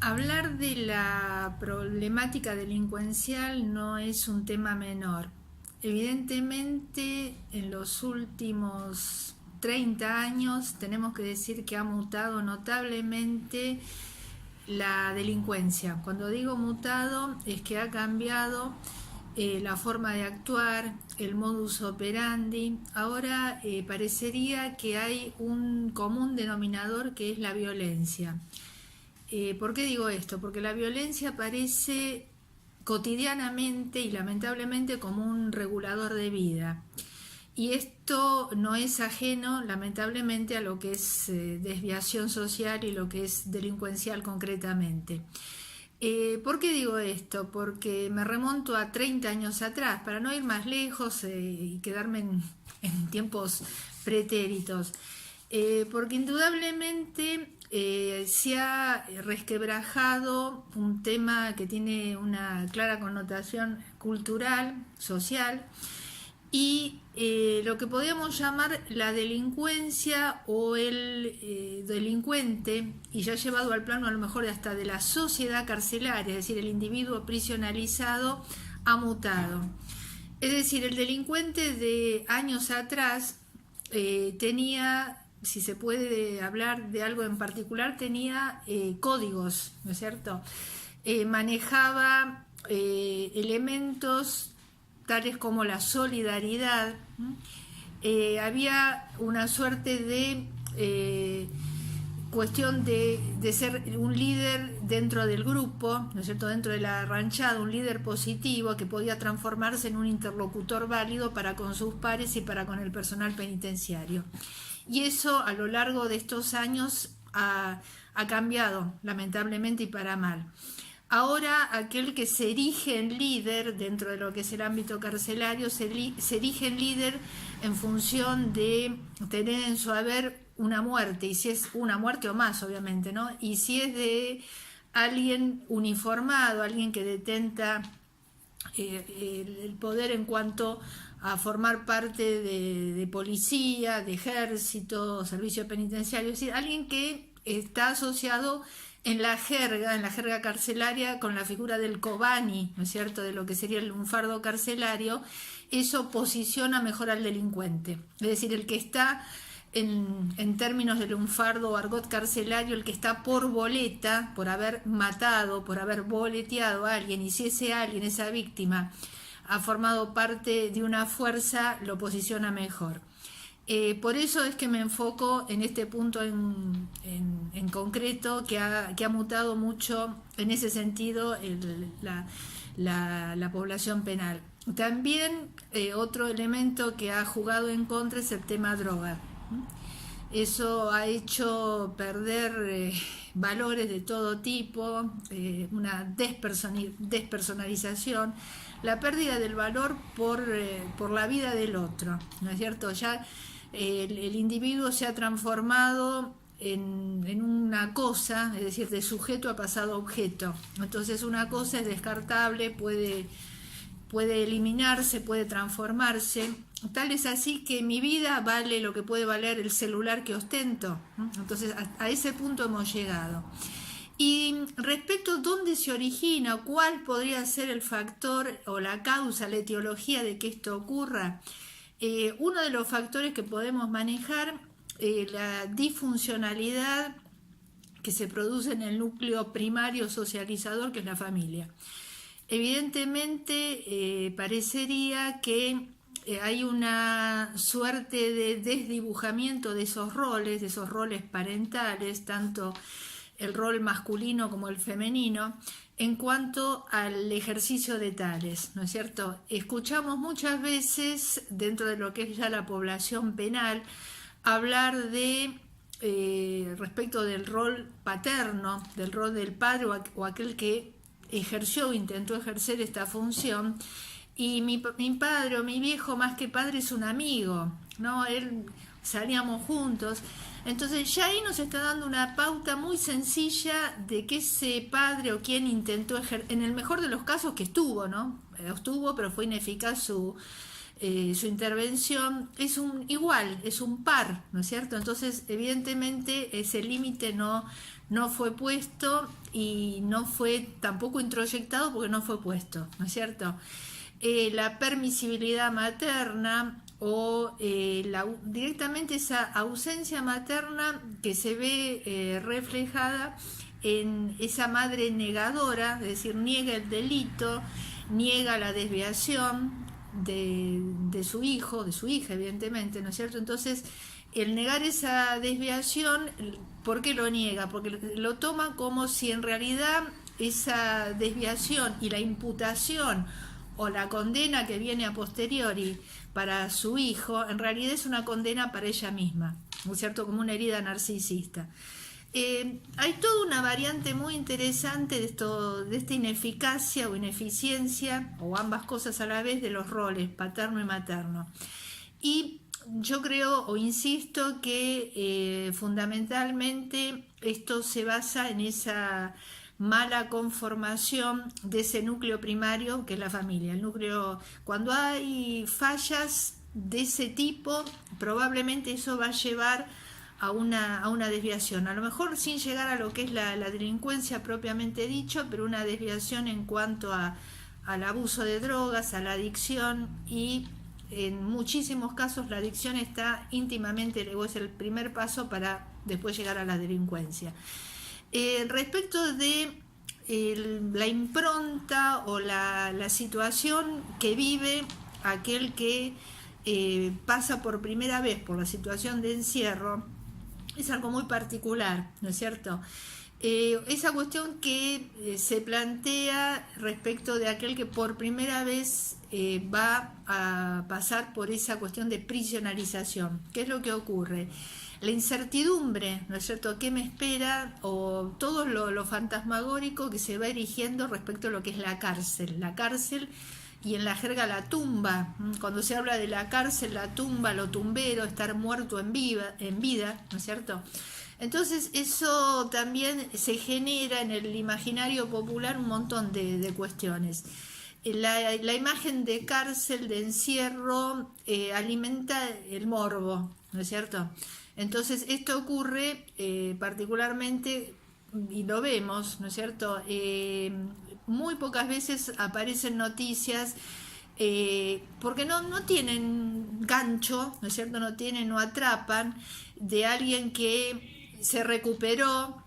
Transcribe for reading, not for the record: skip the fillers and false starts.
Hablar de la problemática delincuencial no es un tema menor. Evidentemente, en los últimos 30 años tenemos que decir que ha mutado notablemente la delincuencia. Cuando digo mutado es que ha cambiado la forma de actuar, el modus operandi. Ahora parecería que hay un común denominador que es la violencia. ¿Por qué digo esto? Porque la violencia aparece cotidianamente y lamentablemente como un regulador de vida. Y esto no es ajeno, lamentablemente, a lo que es desviación social y lo que es delincuencial concretamente. ¿Por qué digo esto? Porque me remonto a 30 años atrás, para no ir más lejos y quedarme en tiempos pretéritos. Porque indudablemente se ha resquebrajado un tema que tiene una clara connotación cultural, social, y lo que podríamos llamar la delincuencia o el delincuente, y ya llevado al plano a lo mejor hasta de la sociedad carcelaria, es decir, el individuo prisionalizado ha mutado. Es decir, el delincuente de años atrás tenía, si se puede hablar de algo en particular, tenía códigos, ¿no es cierto? Manejaba elementos tales como la solidaridad. Había una suerte de cuestión de ser un líder dentro del grupo, ¿no es cierto?, dentro de la ranchada, un líder positivo que podía transformarse en un interlocutor válido para con sus pares y para con el personal penitenciario. Y eso a lo largo de estos años ha cambiado, lamentablemente, y para mal. Ahora aquel que se erige en líder dentro de lo que es el ámbito carcelario se erige en líder en función de tener en su haber una muerte, y si es una muerte o más, obviamente, ¿no? Y si es de alguien uniformado, alguien que detenta el poder en cuanto a formar parte de policía, de ejército, servicio penitenciario, es decir, alguien que está asociado en la jerga carcelaria con la figura del cobani, ¿no es cierto?, de lo que sería el lunfardo carcelario. Eso posiciona mejor al delincuente, es decir, el que está en términos de lunfardo o argot carcelario, el que está por boleta, por haber matado, por haber boleteado a alguien, y si ese alguien, esa víctima, ha formado parte de una fuerza, lo posiciona mejor. Por eso es que me enfoco en este punto en concreto, que ha mutado mucho en ese sentido la población penal. También otro elemento que ha jugado en contra es el tema droga. Eso ha hecho perder valores de todo tipo, una despersonalización, la pérdida del valor por la vida del otro, ¿no es cierto? Ya el individuo se ha transformado en una cosa, es decir, de sujeto ha pasado a objeto. Entonces una cosa es descartable, puede eliminarse, puede transformarse. Tal es así que mi vida vale lo que puede valer el celular que ostento. Entonces a ese punto hemos llegado. Y respecto a dónde se origina, cuál podría ser el factor o la causa, la etiología de que esto ocurra, uno de los factores que podemos manejar, la disfuncionalidad que se produce en el núcleo primario socializador, que es la familia. Evidentemente parecería que hay una suerte de desdibujamiento de esos roles parentales, tanto el rol masculino como el femenino, en cuanto al ejercicio de tales, ¿no es cierto? Escuchamos muchas veces, dentro de lo que es ya la población penal, hablar de respecto del rol paterno, del rol del padre o aquel que ejerció o intentó ejercer esta función, y mi padre o mi viejo, más que padre, es un amigo, ¿no? Él salíamos juntos. Entonces ya ahí nos está dando una pauta muy sencilla de que ese padre o quien intentó ejercer, en el mejor de los casos que estuvo, ¿no? Estuvo, pero fue ineficaz su intervención es es un par, ¿no es cierto? Entonces, evidentemente, ese límite no fue puesto y no fue tampoco introyectado porque no fue puesto, ¿no es cierto? La permisibilidad materna o directamente esa ausencia materna que se ve reflejada en esa madre negadora, es decir, niega el delito, niega la desviación de su hijo, de su hija, evidentemente, ¿no es cierto? Entonces, el negar esa desviación, ¿por qué lo niega? Porque lo toma como si en realidad esa desviación y la imputación o la condena que viene a posteriori para su hijo, en realidad es una condena para ella misma, ¿no es cierto? Como una herida narcisista. Hay toda una variante muy interesante de esta ineficacia o ineficiencia, o ambas cosas a la vez, de los roles paterno y materno. Y yo creo o insisto que fundamentalmente esto se basa en esa mala conformación de ese núcleo primario que es la familia. El núcleo, cuando hay fallas de ese tipo, probablemente eso va a llevar a una desviación, a lo mejor sin llegar a lo que es la delincuencia propiamente dicho, pero una desviación en cuanto al abuso de drogas, a la adicción, y en muchísimos casos la adicción está íntimamente, o es el primer paso para después llegar a la delincuencia. Respecto de la impronta o la situación que vive aquel que pasa por primera vez por la situación de encierro, es algo muy particular, ¿no es cierto? Esa cuestión que se plantea respecto de aquel que por primera vez va a pasar por esa cuestión de prisionarización. ¿Qué es lo que ocurre? La incertidumbre, ¿no es cierto?, ¿qué me espera? O todo lo fantasmagórico que se va erigiendo respecto a lo que es la cárcel y en la jerga la tumba. Cuando se habla de la cárcel, la tumba, lo tumbero, estar muerto en vida, ¿no es cierto? Entonces eso también se genera en el imaginario popular un montón de cuestiones. La imagen de cárcel, de encierro, alimenta el morbo, ¿no es cierto? Entonces esto ocurre particularmente, y lo vemos, ¿no es cierto? Muy pocas veces aparecen noticias porque no tienen gancho, ¿no es cierto? No atrapan de alguien que se recuperó,